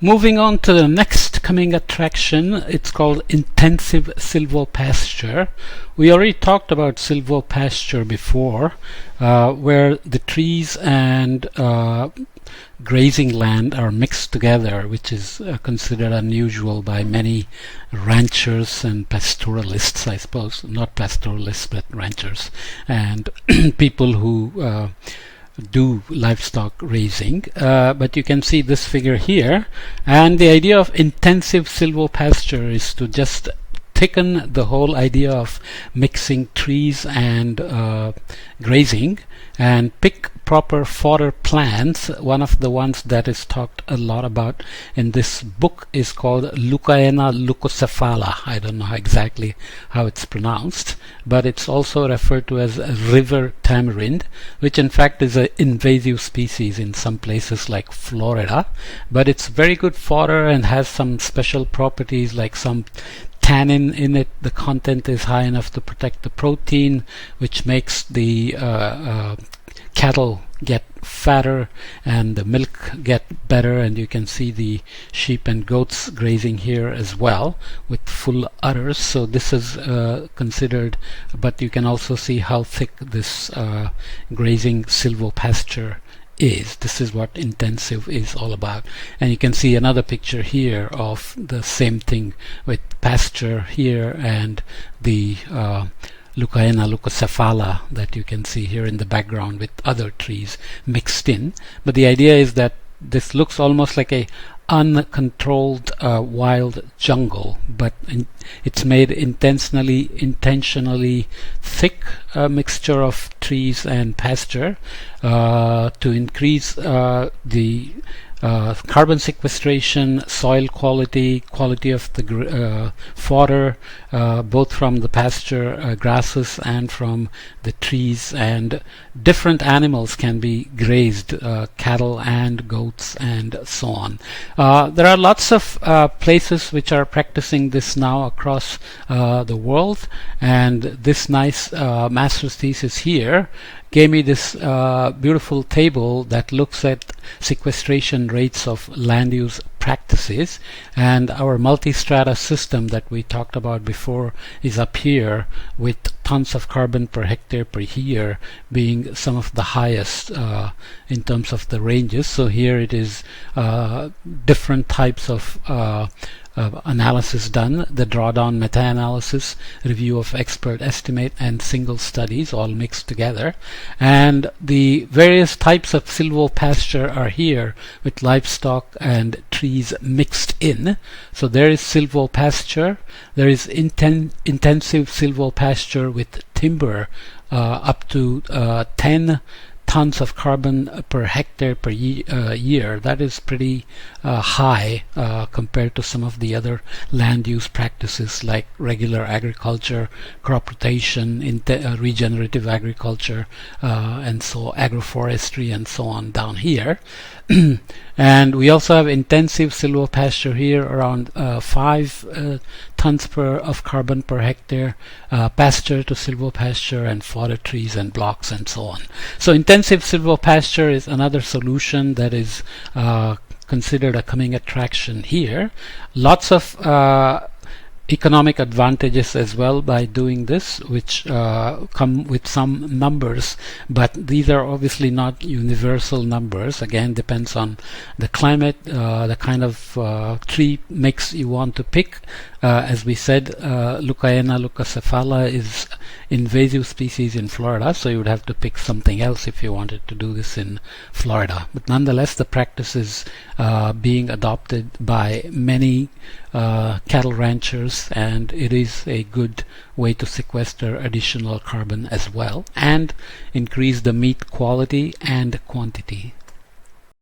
Moving on to the next coming attraction, it's called Intensive Silvopasture. We already talked about silvopasture before, where the trees and grazing land are mixed together, which is considered unusual by many ranchers and pastoralists, I suppose. Not pastoralists, but ranchers and people who do livestock raising, but you can see this figure here, and the idea of intensive silvopasture is to just thicken the whole idea of mixing trees and grazing and pick proper fodder plants. One of the ones that is talked a lot about in this book is called Leucaena leucocephala. I don't know exactly how it's pronounced, but it's also referred to as river tamarind, which in fact is an invasive species in some places like Florida, but it's very good fodder and has some special properties like some tannin in it. The content is high enough to protect the protein, which makes the cattle get fatter and the milk get better, and you can see the sheep and goats grazing here as well with full udders. So this is considered, but you can also see how thick this grazing silvopasture is. This is what intensive is all about. And you can see another picture here of the same thing with pasture here and the Leucaena leucocephala that you can see here in the background with other trees mixed in. But the idea is that this looks almost like a uncontrolled wild jungle, but it's made intentionally thick mixture of trees and pasture to increase the carbon sequestration, soil quality of the fodder, both from the pasture grasses and from the trees, and different animals can be grazed, cattle and goats and so on. There are lots of places which are practicing this now across the world, and this nice master's thesis here gave me this beautiful table that looks at sequestration rates of land use practices, and our multi-strata system that we talked about before is up here with tons of carbon per hectare per year being some of the highest in terms of the ranges. So here it is different types of analysis done, the drawdown meta-analysis, review of expert estimate, and single studies all mixed together. And the various types of silvopasture are here with livestock and trees mixed in. So there is silvopasture, there is intensive silvopasture with timber up to 10 tons of carbon per hectare per year. That is pretty high compared to some of the other land use practices like regular agriculture, crop rotation, regenerative agriculture, and so agroforestry and so on down here. And we also have intensive silvopasture here around 5 tons of carbon per hectare, pasture to silvopasture, and fodder trees and blocks and so on. So intensive silvopasture is another solution that is considered a coming attraction here. Lots of economic advantages as well by doing this, which come with some numbers, but these are obviously not universal numbers. Again, depends on the climate, the kind of tree mix you want to pick. As we said, Leucaena leucocephala is invasive species in Florida, so you would have to pick something else if you wanted to do this in Florida. But nonetheless, the practice is being adopted by many cattle ranchers, and it is a good way to sequester additional carbon as well and increase the meat quality and quantity.